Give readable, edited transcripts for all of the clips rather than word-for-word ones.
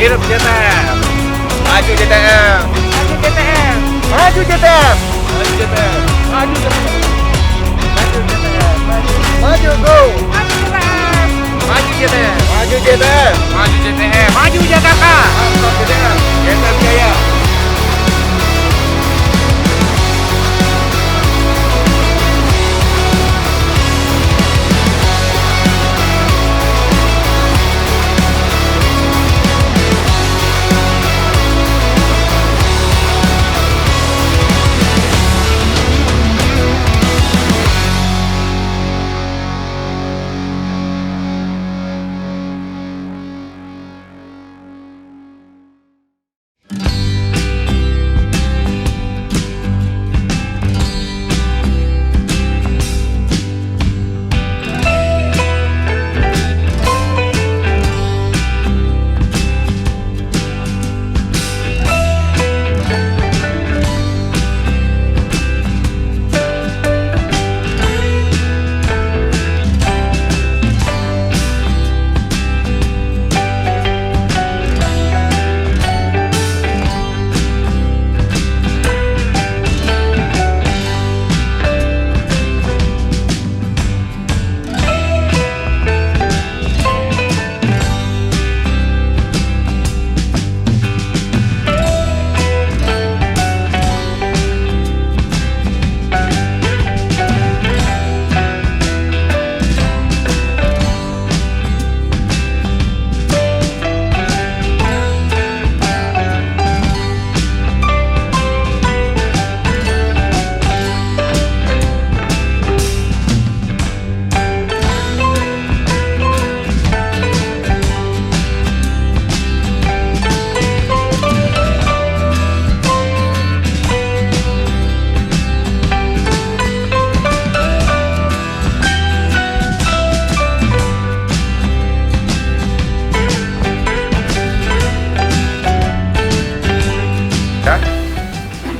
Hidup JTF. Maju JTF. Maju JTF. Maju JTF. Maju JTF. Maju JTF. Maju JTF. Maju go. Maju JTF. Maju JTF. Maju JTF. Maju JTF. Maju Jakarta. Mantap JTF. JTF Jaya.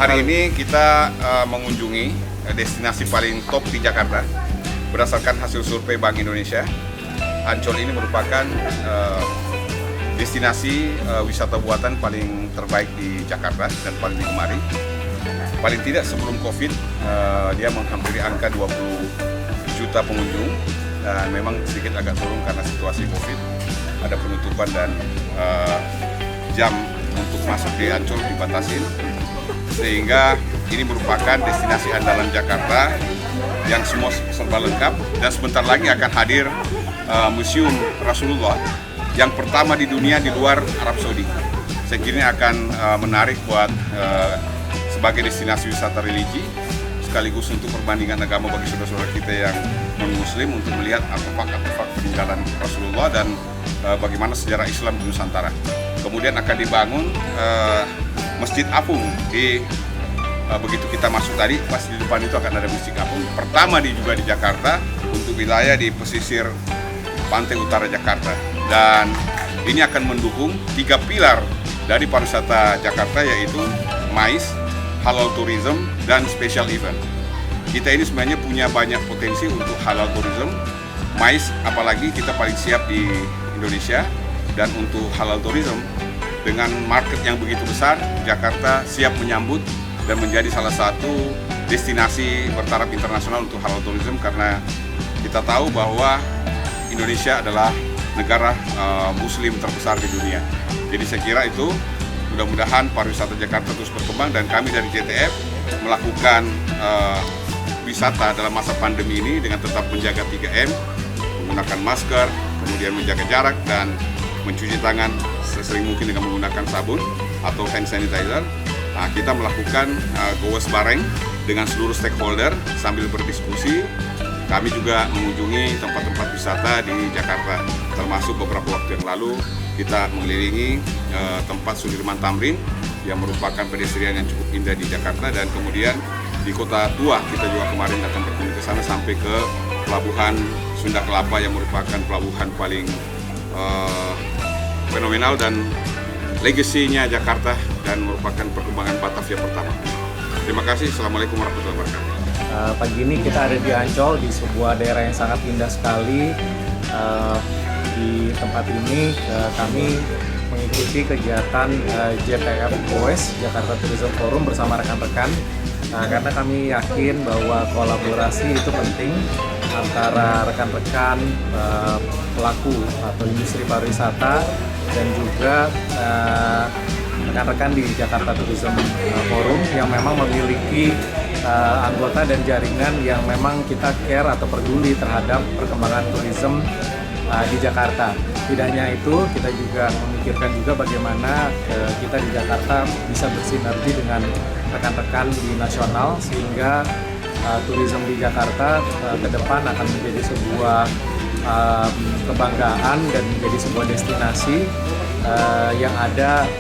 Hari ini kita mengunjungi destinasi paling top di Jakarta. Berdasarkan hasil survei Bank Indonesia, Ancol ini merupakan destinasi wisata buatan paling terbaik di Jakarta dan paling digemari. Paling tidak sebelum Covid, dia menghampiri angka 20 juta pengunjung, dan memang sedikit agak turun karena situasi Covid. Ada penutupan dan jam untuk masuk di Ancol dibatasin, sehingga ini merupakan destinasi andalan Jakarta yang semua serba lengkap, dan sebentar lagi akan hadir Museum Rasulullah yang pertama di dunia di luar Arab Saudi. Saya kira ini akan menarik buat sebagai destinasi wisata religi, sekaligus untuk perbandingan agama bagi saudara-saudara kita yang non-muslim untuk melihat artefak-artefak peninggalan Rasulullah dan bagaimana sejarah Islam di Nusantara. Kemudian akan dibangun Masjid Apung di begitu kita masuk tadi, pas di depan itu akan ada Masjid Apung pertama juga di Jakarta untuk wilayah di pesisir pantai utara Jakarta, dan ini akan mendukung 3 pilar dari pariwisata Jakarta, yaitu MICE, halal tourism, dan special event. Kita ini sebenarnya punya banyak potensi untuk halal tourism, MICE apalagi kita paling siap di Indonesia, dan untuk halal tourism dengan market yang begitu besar, Jakarta siap menyambut dan menjadi salah satu destinasi bertaraf internasional untuk halal tourism, karena kita tahu bahwa Indonesia adalah negara muslim terbesar di dunia. Jadi saya kira itu mudah-mudahan pariwisata Jakarta terus berkembang, dan kami dari JTF melakukan wisata dalam masa pandemi ini dengan tetap menjaga 3M, menggunakan masker, kemudian menjaga jarak dan mencuci tangan sesering mungkin dengan menggunakan sabun atau hand sanitizer. Nah, kita melakukan goes bareng dengan seluruh stakeholder sambil berdiskusi. Kami juga mengunjungi tempat-tempat wisata di Jakarta, termasuk beberapa waktu yang lalu kita mengelilingi tempat Sudirman Tamrin yang merupakan pedestrian yang cukup indah di Jakarta, dan kemudian di Kota Tua kita juga kemarin datang berkunjung ke sana sampai ke Pelabuhan Sunda Kelapa yang merupakan pelabuhan paling fenomenal dan legasinya Jakarta dan merupakan perkembangan Batavia pertama. Terima kasih. Assalamualaikum warahmatullahi wabarakatuh. Pagi ini kita ada di Ancol, di sebuah daerah yang sangat indah sekali. Di tempat ini kami mengikuti kegiatan JTF Goes Jakarta Tourism Forum bersama rekan-rekan. Karena kami yakin bahwa kolaborasi itu penting antara rekan-rekan pelaku atau industri pariwisata dan juga rekan-rekan di Jakarta Tourism Forum yang memang memiliki anggota dan jaringan yang memang kita care atau peduli terhadap perkembangan turisme di Jakarta. Tidak hanya itu, kita juga memikirkan juga bagaimana kita di Jakarta bisa bersinergi dengan rekan-rekan di nasional sehingga turisme di Jakarta ke depan akan menjadi sebuah kebanggaan dan menjadi sebuah destinasi yang ada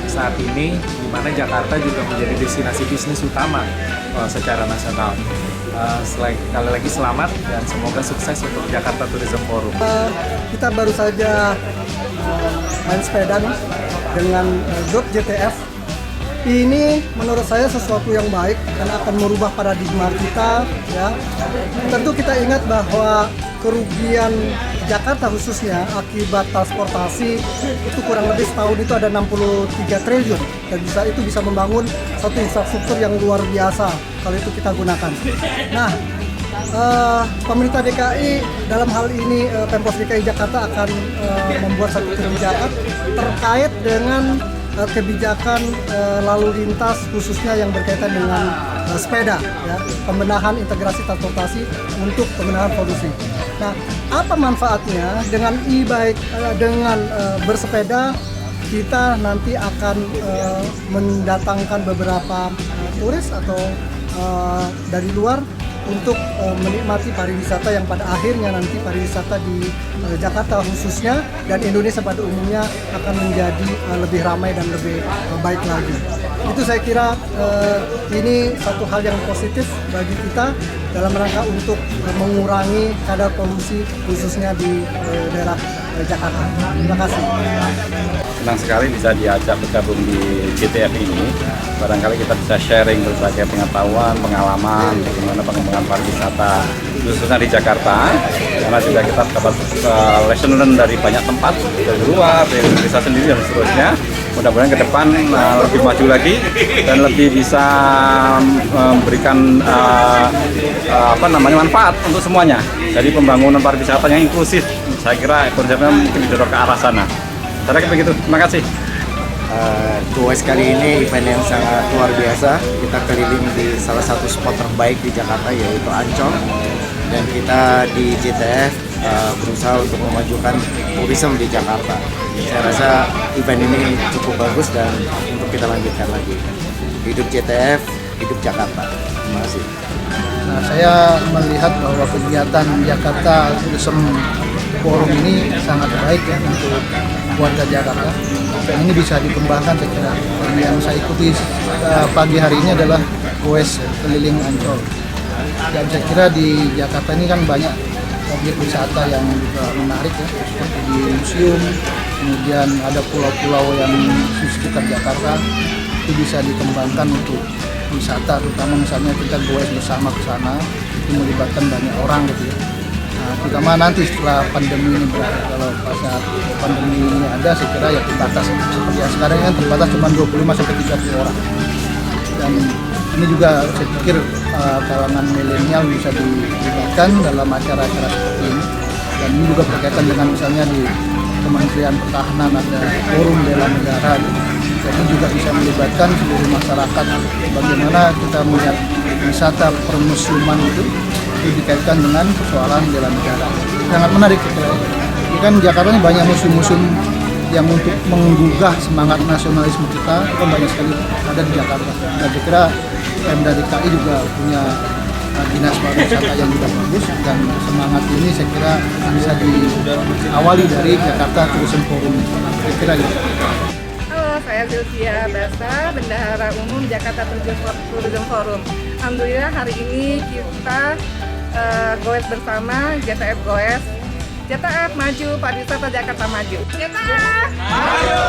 saat ini, di mana Jakarta juga menjadi destinasi bisnis utama secara nasional. Sekali lagi selamat dan semoga sukses untuk Jakarta Tourism Forum. Kita baru saja main sepeda nih dengan grup JTF. Ini menurut saya sesuatu yang baik dan akan merubah paradigma kita, ya. Tentu kita ingat bahwa kerugian Jakarta khususnya akibat transportasi itu kurang lebih setahun itu ada 63 triliun dan itu bisa membangun satu infrastruktur yang luar biasa kalau itu kita gunakan. Nah, pemerintah DKI dalam hal ini Pemprov DKI Jakarta akan membuat satu kebijakan terkait dengan kebijakan lalu lintas khususnya yang berkaitan dengan sepeda, ya, pembenahan integrasi transportasi untuk pembenahan polusi. Nah, apa manfaatnya dengan e-bike, dengan bersepeda kita nanti akan mendatangkan beberapa turis atau dari luar untuk menikmati pariwisata yang pada akhirnya nanti pariwisata di Jakarta khususnya dan Indonesia pada umumnya akan menjadi lebih ramai dan lebih baik lagi. Itu saya kira ini satu hal yang positif bagi kita dalam rangka untuk mengurangi kadar polusi khususnya di daerah Jakarta. Terima kasih. Senang sekali bisa diajak bergabung di JTF ini. Barangkali kita bisa sharing berbagai pengetahuan, pengalaman, bagaimana pengembangan pariwisata khususnya di Jakarta. Karena juga kita dapat lesson learn dari banyak tempat, dari luar, dari Indonesia sendiri dan seterusnya. Mudah-mudahan ke depan lebih maju lagi dan lebih bisa memberikan manfaat untuk semuanya. Jadi pembangunan pariwisata yang inklusif, saya kira konsepnya mungkin didorong ke arah sana. Saya kira begitu. Terima kasih. Goes kali ini event yang sangat luar biasa. Kita keliling di salah satu spot terbaik di Jakarta yaitu Ancol, dan kita di JTF berusaha untuk memajukan turisme di Jakarta. Saya rasa event ini cukup bagus dan untuk kita lanjutkan lagi. Hidup JTF, hidup Jakarta. Terima kasih. Nah, saya melihat bahwa kegiatan Jakarta Tourism Forum ini sangat baik ya untuk warga Jakarta. Dan ini bisa dikembangkan saya kira. Dan yang saya ikuti pagi hari ini adalah Goes keliling Ancol. Dan saya kira di Jakarta ini kan banyak objek wisata yang juga menarik ya, seperti di museum, kemudian ada pulau-pulau yang di sekitar Jakarta itu bisa dikembangkan untuk wisata, terutama misalnya kita goes bersama ke sana itu melibatkan banyak orang gitu ya. Nah, terutama nanti setelah pandemi ini berakhir, kalau pas saat pandemi ini ada saya kira ya terbatas seperti yang sekarang kan terbatas cuma 25 sampai 30 orang. Dan ini juga saya pikir kalangan milenial bisa dilibatkan dalam acara-acara seperti ini. Dan ini juga berkaitan dengan misalnya di Kementerian Pertahanan ada forum bela negara. Jadi juga bisa melibatkan seluruh masyarakat bagaimana kita melihat wisata permusiuman itu dikaitkan dengan persoalan bela negara. Sangat menarik kita. Ini kan Jakarta ini banyak museum-museum yang untuk menggugah semangat nasionalisme kita itu kan banyak sekali ada di Jakarta. Dan saya kira Pemda DKI juga punya dinas pariwisata yang juga bagus dan semangat ini saya kira bisa diawali dari Jakarta Tourism Forum. Saya kira gitu. Halo, saya Sylvia Basa, Bendahara Umum Jakarta Tourism Forum. Alhamdulillah hari ini kita goes bersama JTF Goes. JTF maju, pariwisata Jakarta maju. JTF maju.